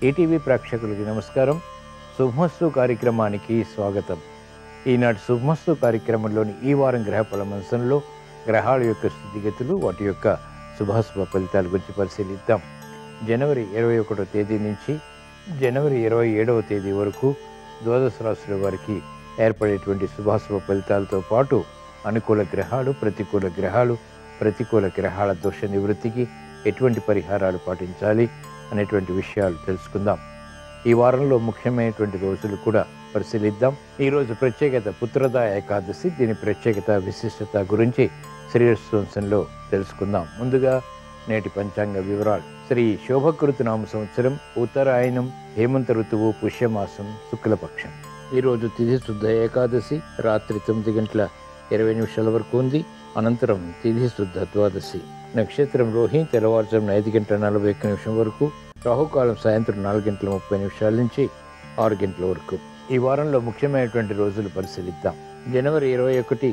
ETV ప్రేక్షకులకి నమస్కారం. శుభమస్తు కార్యక్రమానికి స్వాగతం. ఈనాటి శుభమస్తు కార్యక్రమంలోని ఈ వారం గ్రహ ఫలమంశంలో గ్రహాల యొక్క స్థితిగతులు, వాటి యొక్క శుభాశుభ ఫలితాల గురించి పరిశీలిద్దాం. జనవరి 21వ తేదీ నుంచి జనవరి 27వ తేదీ వరకు ద్వాదశ రాశుల వారికి ఏర్పడేటువంటి శుభాశుభ ఫలితాలతో పాటు అనుకూల గ్రహాలు, ప్రతికూల గ్రహాల దోష నివృత్తికి ఎటువంటి పరిహారాలు పాటించాలి అనేటువంటి విషయాలు తెలుసుకుందాం. ఈ వారంలో ముఖ్యమైనటువంటి రోజులు కూడా పరిశీలిద్దాం. ఈరోజు ప్రత్యేకత పుత్రదా ఏకాదశి. దీని ప్రత్యేకత, విశిష్టత గురించి శ్రీరస్వంశంలో తెలుసుకుందాం. ముందుగా నేటి పంచాంగ వివరాలు. శ్రీ శోభకృతు నామ సంవత్సరం, ఉత్తరాయణం, హేమంత ఋతువు, పుష్యమాసం, శుక్లపక్షం. ఈరోజు తిథి శుద్ధ ఏకాదశి రాత్రి 9:20 వరకు ఉంది. అనంతరం తిథి శుద్ధ ద్వాదశి. నక్షత్రం రోహిణి తెల్లవారుజామున 5:41 వరకు. రాహుకాలం సాయంత్రం 4:30 నుంచి 6 వరకు. ఈ వారంలో ముఖ్యమైనటువంటి రోజులు పరిశీలిద్దాం. జనవరి 21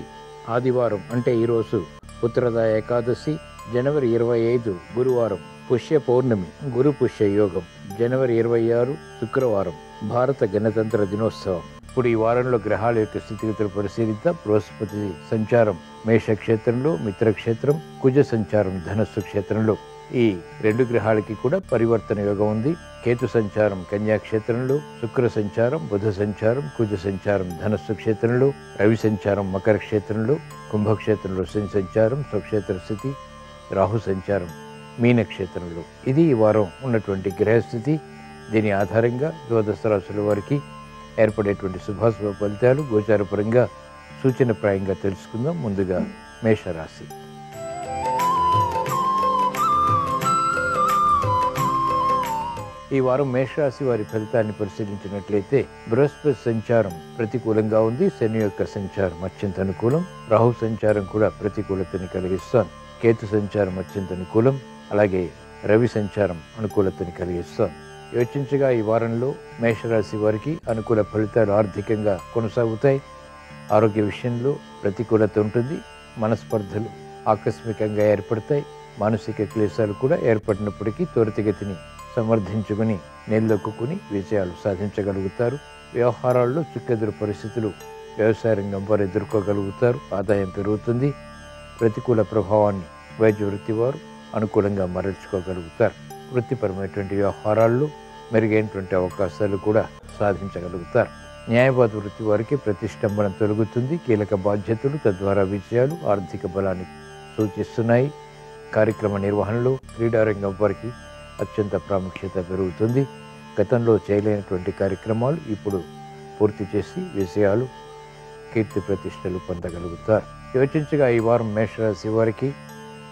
ఆదివారం, అంటే ఈరోజు పుత్రదా ఏకాదశి. జనవరి 25 గురువారం, పుష్య పౌర్ణమి, గురు పుష్య యోగం. జనవరి 26 శుక్రవారం, భారత గణతంత్ర దినోత్సవం. ఇప్పుడు ఈ వారంలో గ్రహాల యొక్క స్థితిగతులు పరిశీలిద్దాం. బృహస్పతి సంచారం మేషక్షేత్రంలో, మిత్రక్షేత్రం, కుజ సంచారం ధనస్సు క్షేత్రంలో. ఈ రెండు గ్రహాలకి కూడా పరివర్తన యోగం ఉంది. కేతు సంచారం కన్యాక్షేత్రంలో, శుక్ర సంచారం, బుధ సంచారం, కుజ సంచారం ధనస్సు క్షేత్రంలో, రవి సంచారం మకర క్షేత్రంలో, కుంభక్షేత్రంలో శని సంచారం స్వక్షేత్ర స్థితి, రాహు సంచారం మీనక్షేత్రంలో. ఇది ఈ వారం ఉన్నటువంటి గ్రహస్థితి. దీని ఆధారంగా ద్వాదశ రాశుల వారికి ఏర్పడేటువంటి శుభాశుభ ఫలితాలు గోచారపరంగా సూచనప్రాయంగా తెలుసుకుందాం. ముందుగా మేషరాశి. ఈ వారం మేషరాశి వారి ఫలితాన్ని పరిశీలించినట్లయితే బృహస్పతి సంచారం ప్రతికూలంగా ఉంది. శని యొక్క సంచారం అత్యంత అనుకూలం. రాహు సంచారం కూడా ప్రతికూలతని కలిగిస్తాను. కేతు సంచారం అత్యంత అనుకూలం. అలాగే రవి సంచారం అనుకూలతని కలిగిస్తాను. యోచించగా ఈ వారంలో మేషరాశి వారికి అనుకూల ఫలితాలు ఆర్థికంగా కొనసాగుతాయి. ఆరోగ్య విషయంలో ప్రతికూలత ఉంటుంది. మనస్పర్ధలు ఆకస్మికంగా ఏర్పడతాయి. మానసిక క్లేశాలు కూడా ఏర్పడినప్పటికీ త్వరితగతిని సమర్థించుకుని నిలదొక్కుని విజయాలు సాధించగలుగుతారు. వ్యవహారాల్లో చుక్కెదురు పరిస్థితులు వ్యవసాయ రంగం వారు ఎదుర్కోగలుగుతారు. ఆదాయం పెరుగుతుంది. ప్రతికూల ప్రభావాన్ని వైద్య వృత్తి వారు అనుకూలంగా మరల్చుకోగలుగుతారు. వృత్తిపరమైనటువంటి వ్యవహారాల్లో మెరుగైనటువంటి అవకాశాలు కూడా సాధించగలుగుతారు. న్యాయవాద వృత్తి వారికి ప్రతిష్టంభన తొలగుతుంది. కీలక బాధ్యతలు, తద్వారా విజయాలు ఆర్థిక బలాన్ని సూచిస్తున్నాయి. కార్యక్రమ నిర్వహణలో క్రీడారంగం వారికి అత్యంత ప్రాముఖ్యత పెరుగుతుంది. గతంలో చేయలేనటువంటి కార్యక్రమాలు ఇప్పుడు పూర్తి చేసి విజయాలు, కీర్తి ప్రతిష్టలు పొందగలుగుతారు. యోచించగా ఈ వారం మేషరాశి వారికి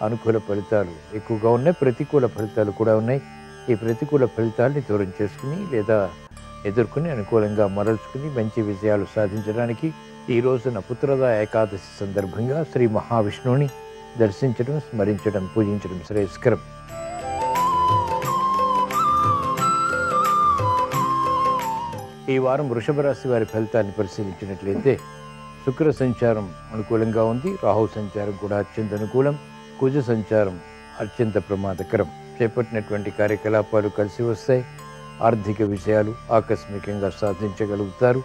అనుకూల ఫలితాలు ఎక్కువగా ఉన్నాయి. ప్రతికూల ఫలితాలు కూడా ఉన్నాయి. ఈ ప్రతికూల ఫలితాలని దూరం చేసుకుని లేదా ఎదుర్కొని అనుకూలంగా మరల్చుకుని మంచి విజయాలు సాధించడానికి ఈ రోజున పుత్రదా ఏకాదశి సందర్భంగా శ్రీ మహావిష్ణువుని దర్శించడం, స్మరించడం, పూజించడం శ్రేయస్కరం. ఈ వారం వృషభ రాశి వారి ఫలితాన్ని పరిశీలించినట్లయితే శుక్ర సంచారం అనుకూలంగా ఉంది. రాహు సంచారం కూడా అత్యంత అనుకూలం. కుజ సంచారం అత్యంత ప్రమాదకరం. చేపట్టినటువంటి కార్యకలాపాలు కలిసి వస్తాయి. ఆర్థిక విషయాలు ఆకస్మికంగా సాధించగలుగుతారు.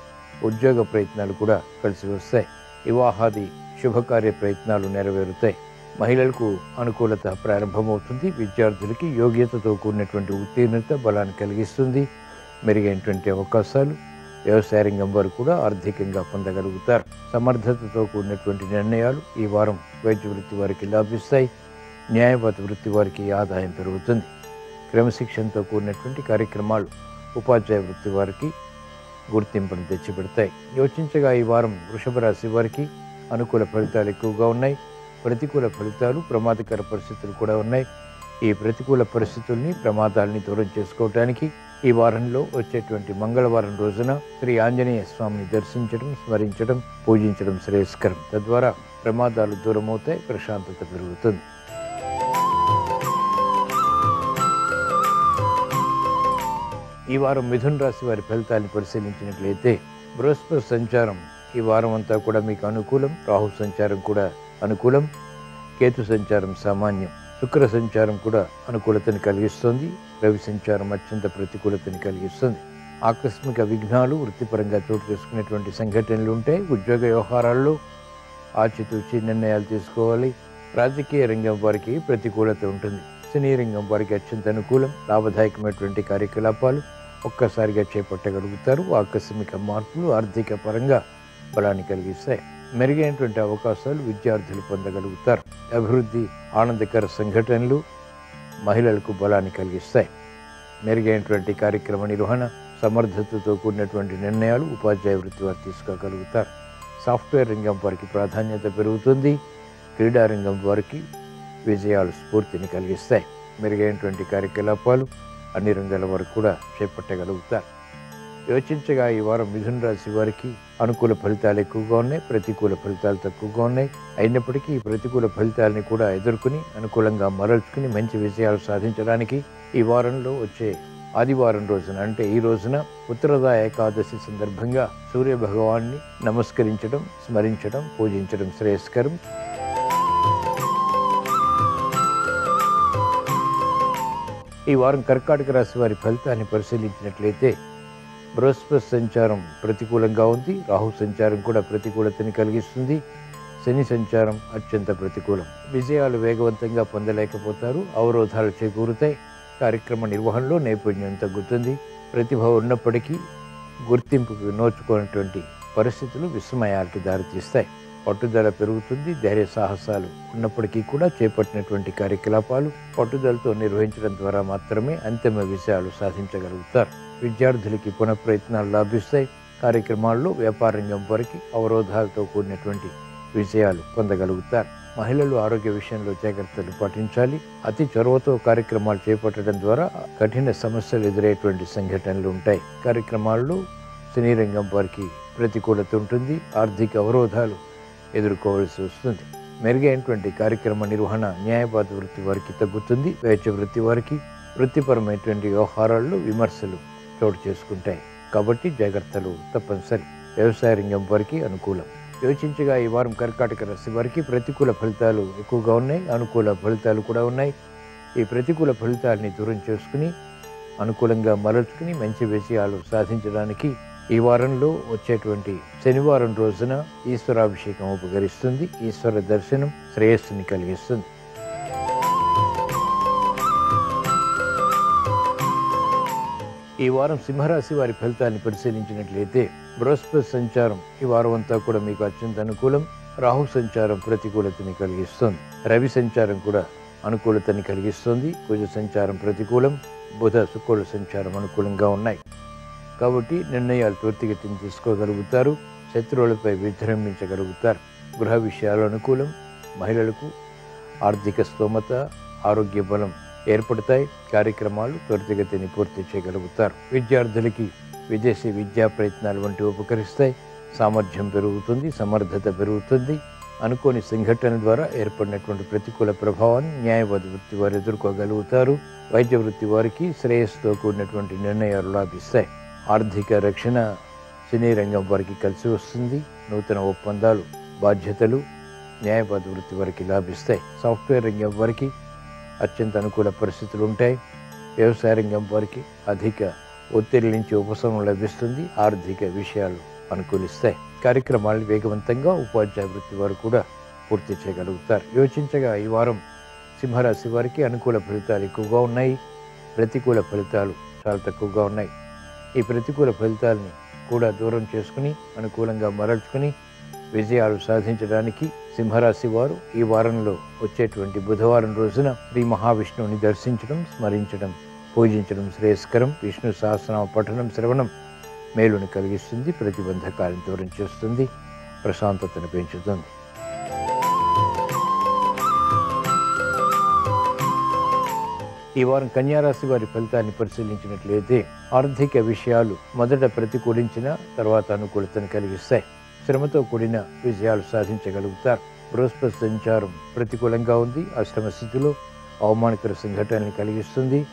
ఉద్యోగ ప్రయత్నాలు కూడా కలిసి వస్తాయి. వివాహాది శుభకార్య ప్రయత్నాలు నెరవేరుతాయి. మహిళలకు అనుకూలత ప్రారంభమవుతుంది. విద్యార్థులకి యోగ్యతతో కూడినటువంటి ఉత్తీర్ణత బలాన్ని కలిగిస్తుంది. మెరుగైనటువంటి అవకాశాలు వ్యవసాయ రంగం వారు కూడా ఆర్థికంగా పొందగలుగుతారు. సమర్థతతో కూడినటువంటి నిర్ణయాలు ఈ వారం వైద్య వృత్తి వారికి లాభిస్తాయి. న్యాయవాద వృత్తి వారికి ఆదాయం పెరుగుతుంది. క్రమశిక్షణతో కూడినటువంటి కార్యక్రమాలు ఉపాధ్యాయ వృత్తి వారికి గుర్తింపును తెచ్చిపెడతాయి. యోచించగా ఈ వారం వృషభ రాశి వారికి అనుకూల ఫలితాలు ఎక్కువగా ఉన్నాయి. ప్రతికూల ఫలితాలు, ప్రమాదకర పరిస్థితులు కూడా ఉన్నాయి. ఈ ప్రతికూల పరిస్థితుల్ని, ప్రమాదాలని దూరం చేసుకోవటానికి ఈ వారంలో వచ్చేటువంటి మంగళవారం రోజున శ్రీ ఆంజనేయ స్వామిని దర్శించడం, స్మరించడం, పూజించడం శ్రేయస్కరం. తద్వారా ప్రమాదాలు దూరమవుతాయి, ప్రశాంతత పెరుగుతుంది. ఈ వారం మిథున రాశి వారి ఫలితాన్ని పరిశీలించినట్లయితే బృహస్పతి సంచారం ఈ వారం అంతా కూడా మీకు అనుకూలం. రాహు సంచారం కూడా అనుకూలం. కేతు సంచారం సామాన్యం. శుక్ర సంచారం కూడా అనుకూలతని కలిగిస్తుంది. రవి సంచారం అత్యంత ప్రతికూలతని కలిగిస్తుంది. ఆకస్మిక విఘ్నాలు వృత్తిపరంగా చోటు చేసుకునేటువంటి సంఘటనలు ఉంటాయి. ఉద్యోగ వ్యవహారాల్లో ఆచితూచి నిర్ణయాలు తీసుకోవాలి. రాజకీయ రంగం వారికి ప్రతికూలత ఉంటుంది. సినీ రంగం వారికి అత్యంత అనుకూలం. లాభదాయకమైనటువంటి కార్యకలాపాలు ఒక్కసారిగా చేపట్టగలుగుతారు. ఆకస్మిక మార్పులు ఆర్థిక పరంగా బలాన్ని కలిగిస్తాయి. మెరుగైనటువంటి అవకాశాలు విద్యార్థులు పొందగలుగుతారు. అభివృద్ధి, ఆనందకర సంఘటనలు మహిళలకు బలాన్ని కలిగిస్తాయి. మెరుగైనటువంటి కార్యక్రమ నిర్వహణ, సమర్థతతో కూడినటువంటి నిర్ణయాలు ఉపాధ్యాయ వృత్తి వారు తీసుకోగలుగుతారు. సాఫ్ట్వేర్ రంగం వారికి ప్రాధాన్యత పెరుగుతుంది. క్రీడారంగం వారికి విజయాలు స్ఫూర్తిని కలిగిస్తాయి. మెరుగైనటువంటి కార్యకలాపాలు అన్ని రంగాల వరకు కూడా చేపట్టగలుగుతారు. యోచించగా ఈ వారం మిథున రాశి వారికి అనుకూల ఫలితాలు ఎక్కువగా ఉన్నాయి, ప్రతికూల ఫలితాలు తక్కువగా ఉన్నాయి. అయినప్పటికీ ఈ ప్రతికూల ఫలితాలని కూడా ఎదుర్కొని అనుకూలంగా మరల్చుకుని మంచి విజయాలు సాధించడానికి ఈ వారంలో వచ్చే ఆదివారం రోజున, అంటే ఈ రోజున ఉత్తరదా ఏకాదశి సందర్భంగా సూర్య భగవాన్ని నమస్కరించడం, స్మరించడం, పూజించడం శ్రేయస్కరం. ఈ వారం కర్కాటక రాశి వారి ఫలితాన్ని పరిశీలించినట్లయితే బృహస్పతి సంచారం ప్రతికూలంగా ఉంది. రాహు సంచారం కూడా ప్రతికూలతని కలిగిస్తుంది. శని సంచారం అత్యంత ప్రతికూలం. విజయాలు వేగవంతంగా పొందలేకపోతారు. అవరోధాలు చేకూరుతాయి. కార్యక్రమ నిర్వహణలో నైపుణ్యం తగ్గుతుంది. ప్రతిభ ఉన్నప్పటికీ గుర్తింపుకు నోచుకున్నటువంటి పరిస్థితులు విస్మయాలకి దారితీస్తాయి. పట్టుదల పెరుగుతుంది. ధైర్య సాహసాలు ఉన్నప్పటికీ కూడా చేపట్టినటువంటి కార్యకలాపాలు పట్టుదలతో నిర్వహించడం ద్వారా మాత్రమే అంతిమ విజయాలు సాధించగలుగుతారు. విద్యార్థులకి పునఃప్రయత్నాలు లాభిస్తాయి. కార్యక్రమాల్లో వ్యాపార రంగం వరకు అవరోధాలతో కూడినటువంటి విజయాలు పొందగలుగుతారు. మహిళలు ఆరోగ్య విషయంలో జాగ్రత్తలు పాటించాలి. అతి చొరవతో కార్యక్రమాలు చేపట్టడం ద్వారా కఠిన సమస్యలు ఎదురయ్యేటువంటి సంఘటనలు ఉంటాయి. కార్యక్రమాల్లో సినీ రంగం వారికి ప్రతికూలత ఉంటుంది. ఆర్థిక అవరోధాలు ఎదుర్కోవాల్సి వస్తుంది. మెరుగైనటువంటి కార్యక్రమ నిర్వహణ న్యాయవాద వృత్తి వారికి తగ్గుతుంది. వైద్య వృత్తి వారికి వృత్తిపరమైనటువంటి వ్యవహారాల్లో విమర్శలు చోటు చేసుకుంటాయి. కాబట్టి జాగ్రత్తలు తప్పనిసరి. వ్యవసాయ రంగం వారికి అనుకూలం. యోచించగా ఈ వారం కర్కాటక రాశి వారికి ప్రతికూల ఫలితాలు ఎక్కువగా ఉన్నాయి, అనుకూల ఫలితాలు కూడా ఉన్నాయి. ఈ ప్రతికూల ఫలితాలని దూరం చేసుకుని అనుకూలంగా మరల్చుకుని మంచి విజయాలు సాధించడానికి ఈ వారంలో వచ్చేటువంటి శనివారం రోజున ఈశ్వరాభిషేకం ఉపకరిస్తుంది. ఈశ్వర దర్శనం శ్రేయస్సుని కలిగిస్తుంది. ఈ వారం సింహరాశి వారి ఫలితాన్ని పరిశీలించినట్లయితే బృహస్పతి సంచారం ఈ వారం అంతా కూడా మీకు అత్యంత అనుకూలం. రాహు సంచారం ప్రతికూలతని కలిగిస్తుంది. రవి సంచారం కూడా అనుకూలతని కలిగిస్తుంది. కుజ సంచారం ప్రతికూలం. బుధ శుక్రుల సంచారం అనుకూలంగా ఉన్నాయి. కాబట్టి నిర్ణయాలు త్వరితగతిని తీసుకోగలుగుతారు. శత్రువులపై విజృంభించగలుగుతారు. గృహ విషయాలు అనుకూలం. మహిళలకు ఆర్థిక స్తోమత, ఆరోగ్య బలం ఏర్పడతాయి. కార్యక్రమాలు త్వరితగతిని పూర్తి చేయగలుగుతారు. విద్యార్థులకి విదేశీ విద్యా ప్రయత్నాలు వంటివి ఉపకరిస్తాయి. సామర్థ్యం పెరుగుతుంది, సమర్థత పెరుగుతుంది. అనుకోని సంఘటనల ద్వారా ఏర్పడినటువంటి ప్రతికూల ప్రభావాన్ని న్యాయవాద వృత్తి వారు ఎదుర్కోగలుగుతారు. వైద్య వృత్తి వారికి శ్రేయస్సుతో కూడినటువంటి నిర్ణయాలు లాభిస్తాయి. ఆర్థిక రక్షణ సినీ రంగం వారికి కలిసి వస్తుంది. నూతన ఒప్పందాలు, బాధ్యతలు న్యాయవాద వృత్తి వారికి లాభిస్తాయి. సాఫ్ట్వేర్ రంగం వారికి అత్యంత అనుకూల పరిస్థితులు ఉంటాయి. వ్యవసాయ రంగం వారికి అధిక ఒత్తిడి నుంచి ఉపశమనం లభిస్తుంది. ఆర్థిక విషయాలు అనుకూలిస్తాయి. కార్యక్రమాలను వేగవంతంగా ఉపాధ్యాయ వృత్తి వారు కూడా పూర్తి చేయగలుగుతారు. యోచించగా ఈ వారం సింహరాశి వారికి అనుకూల ఫలితాలు ఎక్కువగా ఉన్నాయి. ప్రతికూల ఫలితాలు చాలా తక్కువగా ఉన్నాయి. ఈ ప్రతికూల ఫలితాలని కూడా దూరం చేసుకుని అనుకూలంగా మరల్చుకుని విజయాలు సాధించడానికి సింహరాశి వారు ఈ వారంలో వచ్చేటువంటి బుధవారం రోజున శ్రీ మహావిష్ణువుని దర్శించడం, స్మరించడం, పూజించడం శ్రేయస్కరం. విష్ణు సహస్రనామ పఠనం, శ్రవణం మేలుని కలిగిస్తుంది. ప్రతిబంధకాలను దూరం చేస్తుంది. ప్రశాంతతను పెంచుతుంది. ఈ వారం కన్యారాశి వారి ఫలితాన్ని పరిశీలించినట్లయితే ఆర్థిక విషయాలు మొదట ప్రతికూలించిన తర్వాత అనుకూలతను కలిగిస్తాయి. శ్రమతో కూడిన విజయాలు సాధించగలుగుతారు. బృహస్పతి సంచారం ప్రతికూలంగా ఉంది. అష్టమ స్థితిలో అవమానకర సంఘటనలు కలిగిస్తుంది.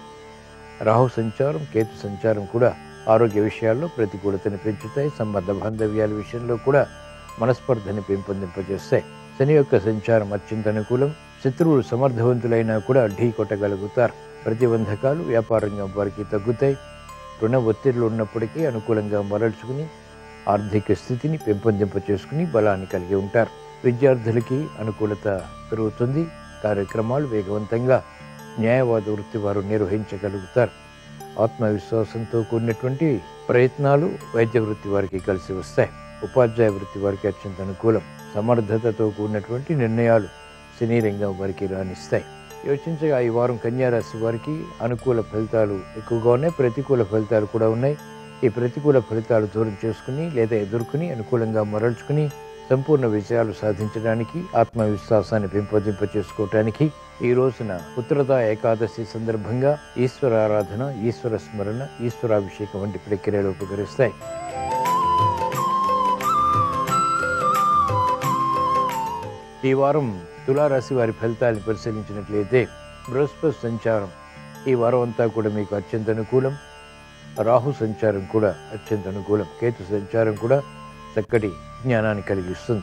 రాహు సంచారం, కేతు సంచారం కూడా ఆరోగ్య విషయాల్లో ప్రతికూలతను పెంచుతాయి. సంబంధ బాంధవ్యాల విషయంలో కూడా మనస్పర్ధని పెంపొందింపజేస్తాయి. శని యొక్క సంచారం అత్యంత అనుకూలం. శత్రువులు సమర్థవంతులైనా కూడా ఢీ కొట్టగలుగుతారు. ప్రతిబంధకాలు వ్యాపార రంగం వారికి తగ్గుతాయి. రుణ ఒత్తిళ్లు ఉన్నప్పటికీ అనుకూలంగా మరల్చుకుని ఆర్థిక స్థితిని పెంపొందింపచేసుకుని బలాన్ని కలిగి ఉంటారు. విద్యార్థులకి అనుకూలత పెరుగుతుంది. కార్యక్రమాలు వేగవంతంగా న్యాయవాద వృత్తి వారు నిర్వహించగలుగుతారు. ఆత్మవిశ్వాసంతో కూడినటువంటి ప్రయత్నాలు వైద్య వృత్తి వారికి కలిసి వస్తాయి. ఉపాధ్యాయ వృత్తి వారికి అత్యంత అనుకూలం. సమర్థతతో కూడినటువంటి నిర్ణయాలు సినీ రంగం వారికి రాణిస్తాయి. యోచించగా ఈ వారం కన్యా రాశి వారికి అనుకూల ఫలితాలు ఎక్కువగా ఉన్నాయి, ప్రతికూల ఫలితాలు కూడా ఉన్నాయి. ఈ ప్రతికూల ఫలితాలు దూరం చేసుకుని లేదా ఎదుర్కొని అనుకూలంగా మరల్చుకుని సంపూర్ణ విజయాలు సాధించడానికి, ఆత్మవిశ్వాసాన్ని పెంపొందింపచేసుకోవటానికి ఈ రోజున ఉత్తరదా ఏకాదశి సందర్భంగా ఈశ్వర ఆరాధన, ఈశ్వర స్మరణ, ఈశ్వరాభిషేకం వంటి ప్రక్రియలు ఉపకరిస్తాయి. ఈ వారం తులారాశి వారి ఫలితాలను పరిశీలించినట్లయితే బృహస్పతి సంచారం ఈ వారం అంతా కూడా మీకు అత్యంత అనుకూలం. రాహు సంచారం కూడా అత్యంత అనుకూలం. కేతు సంచారం కూడా చక్కటి జ్ఞానాన్ని కలిగిస్తుంది.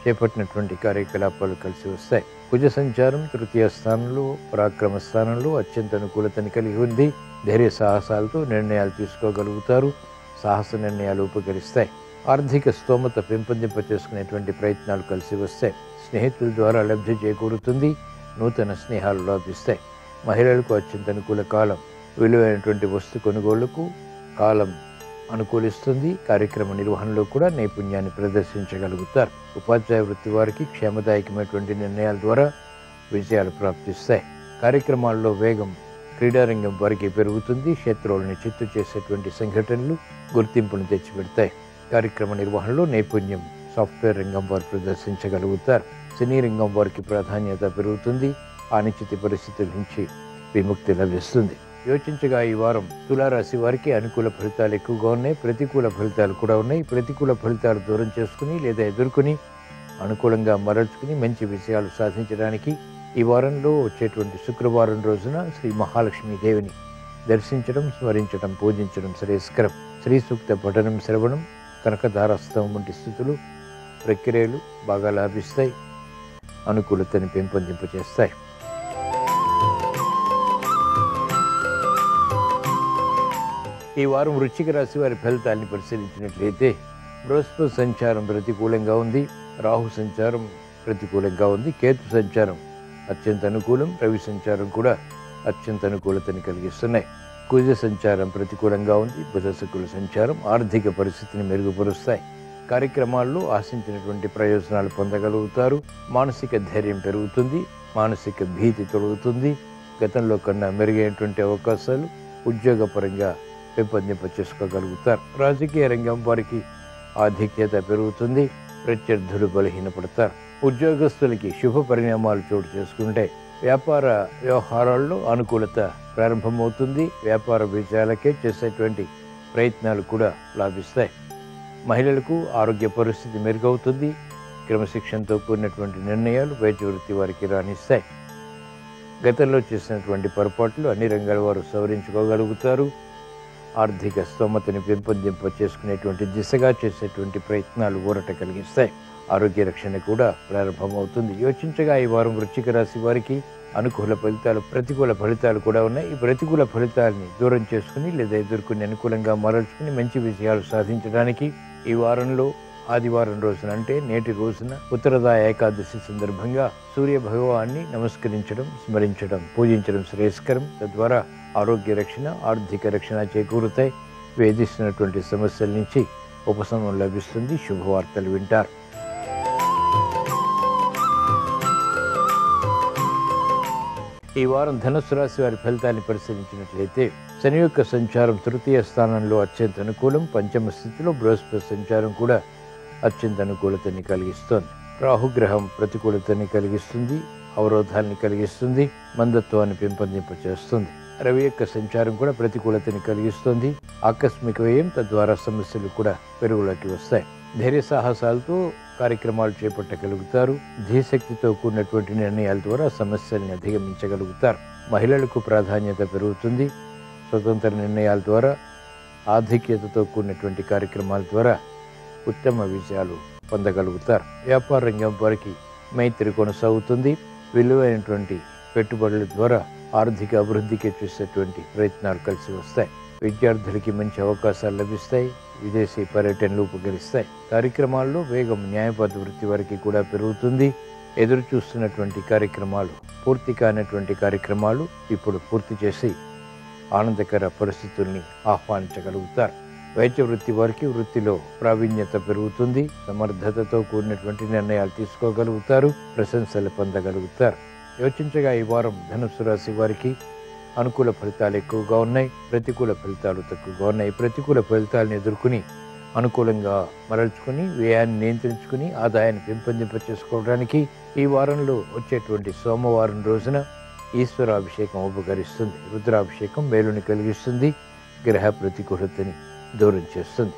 చేపట్టినటువంటి కార్యకలాపాలు కలిసి వస్తాయి. కుజ సంచారం తృతీయ స్థానంలో, పరాక్రమ స్థానంలో అత్యంత అనుకూలతని కలిగి ఉంది. ధైర్య సాహసాలతో నిర్ణయాలు తీసుకోగలుగుతారు. సాహస నిర్ణయాలు ఉపకరిస్తాయి. ఆర్థిక స్తోమత పెంపొందింపచేసుకునేటువంటి ప్రయత్నాలు కలిసి వస్తాయి. స్నేహితుల ద్వారా లబ్ధి చేకూరుతుంది. నూతన స్నేహాలు లాభిస్తాయి. మహిళలకు అత్యంత అనుకూల కాలం. విలువైనటువంటి వస్తు కొనుగోళ్లకు కాలం అనుకూలిస్తుంది. కార్యక్రమ నిర్వహణలో కూడా నైపుణ్యాన్ని ప్రదర్శించగలుగుతారు. ఉపాధ్యాయ వృత్తి వారికి క్షేమదాయకమైనటువంటి నిర్ణయాల ద్వారా విజయాలు ప్రాప్తిస్తాయి. కార్యక్రమాల్లో వేగం క్రీడారంగం వారికి పెరుగుతుంది. శత్రువులను చిత్తు చేసేటువంటి సంఘటనలు గుర్తింపును తెచ్చిపెడతాయి. కార్యక్రమ నిర్వహణలో నైపుణ్యం సాఫ్ట్వేర్ రంగం వారు ప్రదర్శించగలుగుతారు. సినీ రంగం వారికి ప్రాధాన్యత పెరుగుతుంది. అనిశ్చిత పరిస్థితుల నుంచి విముక్తి లభిస్తుంది. యోచించగా ఈ వారం తులారాశి వారికి అనుకూల ఫలితాలు ఎక్కువగా ఉన్నాయి, ప్రతికూల ఫలితాలు కూడా ఉన్నాయి. ప్రతికూల ఫలితాలు దూరం చేసుకుని లేదా ఎదుర్కొని అనుకూలంగా మరల్చుకుని మంచి విజయాలు సాధించడానికి ఈ వారంలో వచ్చేటువంటి శుక్రవారం రోజున శ్రీ మహాలక్ష్మీదేవిని దర్శించడం, స్మరించడం, పూజించడం శ్రేయస్కరం. శ్రీ సూక్త పఠనం, శ్రవణం, కనకధారాస్తవం వంటి స్థితులు ప్రక్రియలు బాగా లాభిస్తాయి. అనుకూలతని పెంపొందింపచేస్తాయి. ఈ వారం వృశ్చిక రాశి వారి ఫలితాన్ని పరిశీలించినట్లయితే బృహస్పతి సంచారం ప్రతికూలంగా ఉంది. రాహు సంచారం ప్రతికూలంగా ఉంది. కేతు సంచారం అత్యంత అనుకూలం. రవి సంచారం కూడా అత్యంత అనుకూలతని కలిగిస్తున్నాయి. కుజ సంచారం ప్రతికూలంగా ఉంది. బుధ శుక్రుల సంచారం ఆర్థిక పరిస్థితిని మెరుగుపరుస్తాయి. కార్యక్రమాల్లో ఆశించినటువంటి ప్రయోజనాలు పొందగలుగుతారు. మానసిక ధైర్యం పెరుగుతుంది. మానసిక భీతి తొలగుతుంది. గతంలో కన్నా మెరుగైనటువంటి అవకాశాలు ఉద్యోగపరంగా పెంపొందింపచేసుకోగలుగుతారు. రాజకీయ రంగం వారికి ఆధిక్యత పెరుగుతుంది. ప్రత్యర్థులు బలహీనపడతారు. ఉద్యోగస్తులకి శుభ పరిణామాలు చోటు చేసుకుంటే వ్యాపార వ్యవహారాల్లో అనుకూలత ప్రారంభమవుతుంది. వ్యాపార విజయాలకే చేసేటువంటి ప్రయత్నాలు కూడా లాభిస్తాయి. మహిళలకు ఆరోగ్య పరిస్థితి మెరుగవుతుంది. క్రమశిక్షణతో కూడినటువంటి నిర్ణయాలు వైద్య వృత్తి వారికి రాణిస్తాయి. గతంలో చేసినటువంటి పొరపాట్లు అన్ని రంగాల వారు సవరించుకోగలుగుతారు. ఆర్థిక స్తోమతని పెంపొందింప చేసుకునేటువంటి దిశగా చేసేటువంటి ప్రయత్నాలు ఊరట కలిగిస్తాయి. ఆరోగ్య రక్షణ కూడా ప్రారంభమవుతుంది. యోచించగా ఈ వారం వృశ్చిక రాశి వారికి అనుకూల ఫలితాలు, ప్రతికూల ఫలితాలు కూడా ఉన్నాయి. ఈ ప్రతికూల ఫలితాలని దూరం చేసుకుని లేదా ఎదుర్కొని అనుకూలంగా మరల్చుకుని మంచి విజయాలు సాధించడానికి ఈ వారంలో ఆదివారం రోజున అంటే నేటి రోజున ఉత్తరదా ఏకాదశి సందర్భంగా సూర్య భగవాన్ని నమస్కరించడం, స్మరించడం, పూజించడం శ్రేయస్కరం. తద్వారా ఆరోగ్య రక్షణ, ఆర్థిక రక్షణ చేకూరుతాయి. వేధిస్తున్నటువంటి సమస్యల నుంచి ఉపశమనం లభిస్తుంది. శుభవార్తలు వింటారు. ఈ వారం ధనుస్సు రాశి వారి ఫలితాన్ని పరిశీలించినట్లయితే శని యొక్క సంచారం తృతీయ స్థానంలో అత్యంత అనుకూలం. పంచమ స్థితిలో బృహస్పతి సంచారం కూడా అత్యంత అనుకూలతని కలిగిస్తోంది. రాహుగ్రహం ప్రతికూలతని కలిగిస్తుంది, అవరోధాన్ని కలిగిస్తుంది, మందత్వాన్ని పెంపొందింపచేస్తుంది. రవి యొక్క సంచారం కూడా ప్రతికూలతని కలిగిస్తుంది. ఆకస్మిక వ్యయం, తద్వారా సమస్యలు కూడా పెరుగులోకి వస్తాయి. ధైర్య సాహసాలతో కార్యక్రమాలు చేపట్టగలుగుతారు. ధీశక్తితో కూడినటువంటి నిర్ణయాల ద్వారా సమస్యల్ని అధిగమించగలుగుతారు. మహిళలకు ప్రాధాన్యత పెరుగుతుంది. స్వతంత్ర నిర్ణయాల ద్వారా, ఆధిక్యతతో కూడినటువంటి కార్యక్రమాల ద్వారా ఉత్తమ విజయాలు పొందగలుగుతారు. వ్యాపార రంగం వారికి మైత్రి కొనసాగుతుంది. విలువైనటువంటి పెట్టుబడుల ద్వారా ఆర్థిక అభివృద్ధికి చేసేటువంటి ప్రయత్నాలు కలిసి వస్తాయి. విద్యార్థులకి మంచి అవకాశాలు లభిస్తాయి. విదేశీ పర్యటనలు ఉపకరిస్తాయి. కార్యక్రమాల్లో వేగం న్యాయవాద వృత్తి వారికి కూడా పెరుగుతుంది. ఎదురు చూస్తున్నటువంటి కార్యక్రమాలు, పూర్తి కానటువంటి కార్యక్రమాలు ఇప్పుడు పూర్తి చేసి ఆనందకర పరిస్థితుల్ని ఆహ్వానించగలుగుతారు. వైద్య వృత్తి వారికి వృత్తిలో ప్రావీణ్యత పెరుగుతుంది. సమర్థతతో కూడినటువంటి నిర్ణయాలు తీసుకోగలుగుతారు. ప్రశంసలు పొందగలుగుతారు. యోచించగా ఈ వారం ధనుస్సు రాశి వారికి అనుకూల ఫలితాలు ఎక్కువగా ఉన్నాయి. ప్రతికూల ఫలితాలు తక్కువగా ఉన్నాయి. ప్రతికూల ఫలితాలను ఎదుర్కొని అనుకూలంగా మరల్చుకుని వ్యయాన్ని నియంత్రించుకుని ఆదాయాన్ని పెంపొందింప చేసుకోవడానికి ఈ వారంలో వచ్చేటువంటి సోమవారం రోజున ఈశ్వరాభిషేకం ఉపకరిస్తుంది. రుద్రాభిషేకం మేలుని కలిగిస్తుంది. గ్రహ ప్రతికూలతని దూరం చేస్తుంది.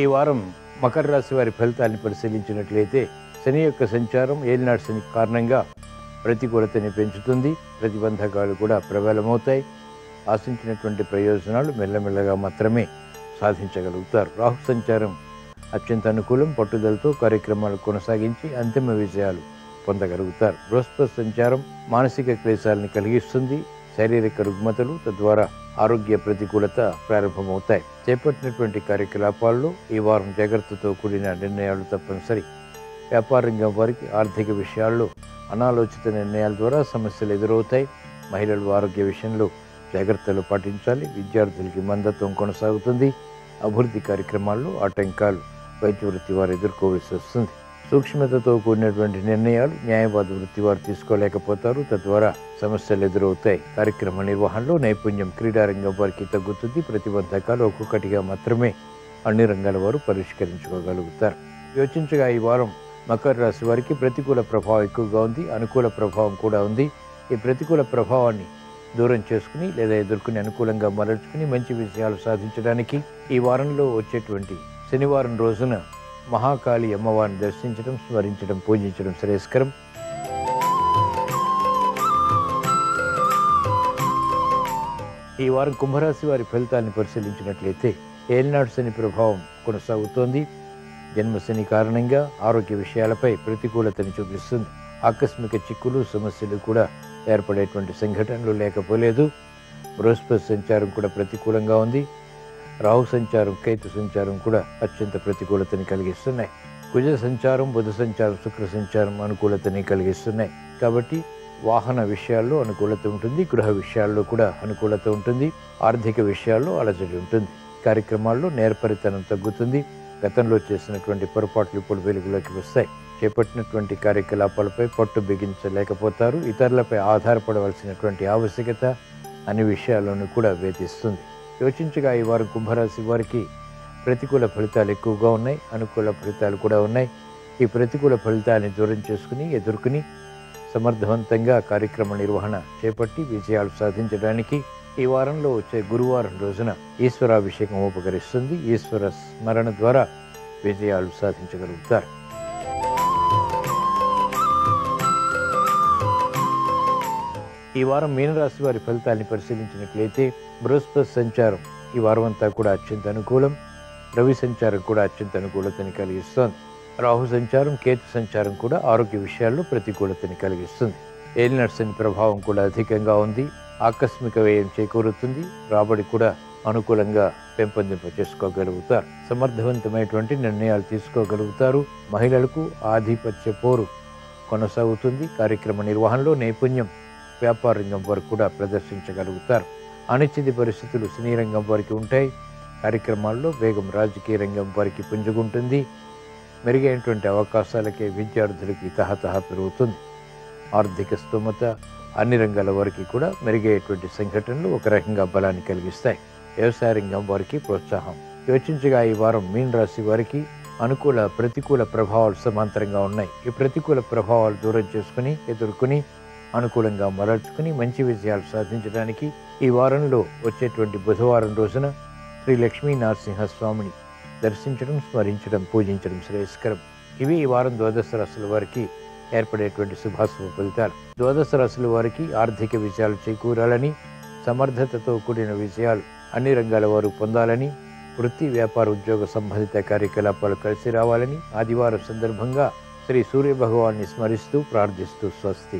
ఈ వారం మకర రాశి వారి ఫలితాన్ని పరిశీలించినట్లయితే శని యొక్క సంచారం ఏలినాటి శని కారణంగా ప్రతికూలతని పెంచుతుంది. ప్రతిబంధకాలు కూడా ప్రబలమవుతాయి. ఆశించినటువంటి ప్రయోజనాలు మెల్లమెల్లగా మాత్రమే సాధించగలుగుతారు. రాహు సంచారం అత్యంత అనుకూలం. పట్టుదలతో కార్యక్రమాలు కొనసాగించి అంతిమ విజయాలు పొందగలుగుతారు. బృహస్పతి సంచారం మానసిక క్లేశాలను కలిగిస్తుంది. శారీరక రుగ్మతలు, తద్వారా ఆరోగ్య ప్రతికూలత ప్రారంభమవుతాయి. చేపట్టినటువంటి కార్యకలాపాల్లో ఈ వారం జాగ్రత్తతో కూడిన నిర్ణయాలు తప్పనిసరి. వ్యాపార రంగం వారికి ఆర్థిక విషయాల్లో అనాలోచిత నిర్ణయాల ద్వారా సమస్యలు ఎదురవుతాయి. మహిళలు ఆరోగ్య విషయంలో జాగ్రత్తలు పాటించాలి. విద్యార్థులకి మందత్వం కొనసాగుతుంది. అభివృద్ధి కార్యక్రమాల్లో ఆటంకాలు వైద్య వృత్తి వారు ఎదుర్కోవాల్సి వస్తుంది. సూక్ష్మతతో కూడినటువంటి నిర్ణయాలు న్యాయవాద వృత్తి వారు తీసుకోలేకపోతారు. తద్వారా సమస్యలు ఎదురవుతాయి. కార్యక్రమ నిర్వహణలో నైపుణ్యం క్రీడారంగం వారికి తగ్గుతుంది. ప్రతిబంధకాలు ఒక్కొక్కటిగా మాత్రమే అన్ని రంగాల వారు పరిష్కరించుకోగలుగుతారు. యోచించగా ఈ వారం మకర రాశి వారికి ప్రతికూల ప్రభావం ఎక్కువగా ఉంది. అనుకూల ప్రభావం కూడా ఉంది. ఈ ప్రతికూల ప్రభావాన్ని దూరం చేసుకుని లేదా ఎదుర్కొని అనుకూలంగా మరల్చుకుని మంచి విజయాలు సాధించడానికి ఈ వారంలో వచ్చేటువంటి శనివారం రోజున మహాకాళి అమ్మవారిని దర్శించడం, స్మరించడం, పూజించడం శ్రేయస్కరం. ఈ వారం కుంభరాశి వారి ఫలితాన్ని పరిశీలించినట్లయితే ఏలినాడు శని ప్రభావం కొనసాగుతోంది. జన్మశని కారణంగా ఆరోగ్య విషయాలపై ప్రతికూలతని చూపిస్తుంది. ఆకస్మిక చిక్కులు, సమస్యలు కూడా ఏర్పడేటువంటి సంఘటనలు లేకపోలేదు. బృహస్పతి సంచారం కూడా ప్రతికూలంగా ఉంది. రాహు సంచారం, కేతు సంచారం కూడా అత్యంత ప్రతికూలతని కలిగిస్తున్నాయి. కుజ సంచారం, బుధ సంచారం, శుక్ర సంచారం అనుకూలతని కలిగిస్తున్నాయి. కాబట్టి వాహన విషయాల్లో అనుకూలత ఉంటుంది. గృహ విషయాల్లో కూడా అనుకూలత ఉంటుంది. ఆర్థిక విషయాల్లో అలజడి ఉంటుంది. కార్యక్రమాల్లో నేర్పరితనం తగ్గుతుంది. గతంలో చేసినటువంటి పొరపాట్లు ఇప్పుడు వెలుగులోకి వస్తాయి. చేపట్టినటువంటి కార్యకలాపాలపై పట్టు బిగించలేకపోతారు. ఇతరులపై ఆధారపడవలసినటువంటి ఆవశ్యకత అన్ని విషయాల్లోనూ కూడా వేధిస్తుంది. యోచించగా ఈ వారం కుంభరాశి వారికి ప్రతికూల ఫలితాలు ఎక్కువగా ఉన్నాయి. అనుకూల ఫలితాలు కూడా ఉన్నాయి. ఈ ప్రతికూల ఫలితాన్ని దూరం చేసుకుని ఎదుర్కొని సమర్థవంతంగా కార్యక్రమ నిర్వహణ చేపట్టి విజయాలు సాధించడానికి ఈ వారంలో వచ్చే గురువారం రోజున ఈశ్వరాభిషేకం ఉపకరిస్తుంది. ఈశ్వర స్మరణ ద్వారా విజయాలు సాధించగలుగుతారు. ఈ వారం మీనరాశి వారి ఫలితాన్ని పరిశీలించినట్లయితే బృహస్పతి సంచారం ఈ వారం అంతా కూడా అత్యంత అనుకూలం. రవి సంచారం కూడా అత్యంత అనుకూలతని కలిగిస్తోంది. రాహు సంచారం, కేతు సంచారం కూడా ఆరోగ్య విషయాల్లో ప్రతికూలతని కలిగిస్తుంది. ఏలినాటి శని ప్రభావం కూడా అధికంగా ఉంది. ఆకస్మిక వ్యయం చేకూరుతుంది. రాబడి కూడా అనుకూలంగా పెంపొందింప చేసుకోగలుగుతారు. సమర్థవంతమైనటువంటి నిర్ణయాలు తీసుకోగలుగుతారు. మహిళలకు ఆధిపత్య పోరు కొనసాగుతుంది. కార్యక్రమ నిర్వహణలో నైపుణ్యం వ్యాపార రంగం వారికి కూడా ప్రదర్శించగలుగుతారు. అనిశ్చిత పరిస్థితులు సినీ రంగం వారికి ఉంటాయి. కార్యక్రమాల్లో వేగం రాజకీయ రంగం వారికి పుంజుకుంటుంది. మెరుగైనటువంటి అవకాశాలకే విద్యార్థులకి తహతహ పెరుగుతుంది. ఆర్థిక స్తోమత అన్ని రంగాల వారికి కూడా మెరుగయ్యేటువంటి సంఘటనలు ఒక రకంగా బలాన్ని కలిగిస్తాయి. వ్యవసాయ రంగం వారికి ప్రోత్సాహం. యోచించగా ఈ వారం మీన రాశి వారికి అనుకూల ప్రతికూల ప్రభావాలు సమాంతరంగా ఉన్నాయి. ఈ ప్రతికూల ప్రభావాలు దూరం చేసుకుని ఎదుర్కొని అనుకూలంగా మరల్చుకుని మంచి విజయాలు సాధించడానికి ఈ వారంలో వచ్చేటువంటి బుధవారం రోజున శ్రీ లక్ష్మీ నరసింహస్వామిని దర్శించడం, స్మరించడం, పూజించడం శ్రేయస్కరం. ఇవి ఈ వారం ద్వాదశ రాశుల వారికి ఏర్పడేటువంటి శుభాశుభ ఫలితాలు. ద్వాదశ రాశుల వారికి ఆర్థిక విజయాలు చేకూరాలని, సమర్థతతో కూడిన విజయాలు అన్ని రంగాల వారు పొందాలని, వృత్తి వ్యాపార ఉద్యోగ సంబంధిత కార్యకలాపాలు కలిసి రావాలని ఆదివారం సందర్భంగా శ్రీ సూర్య భగవాన్ని స్మరిస్తూ ప్రార్థిస్తూ స్వస్తి.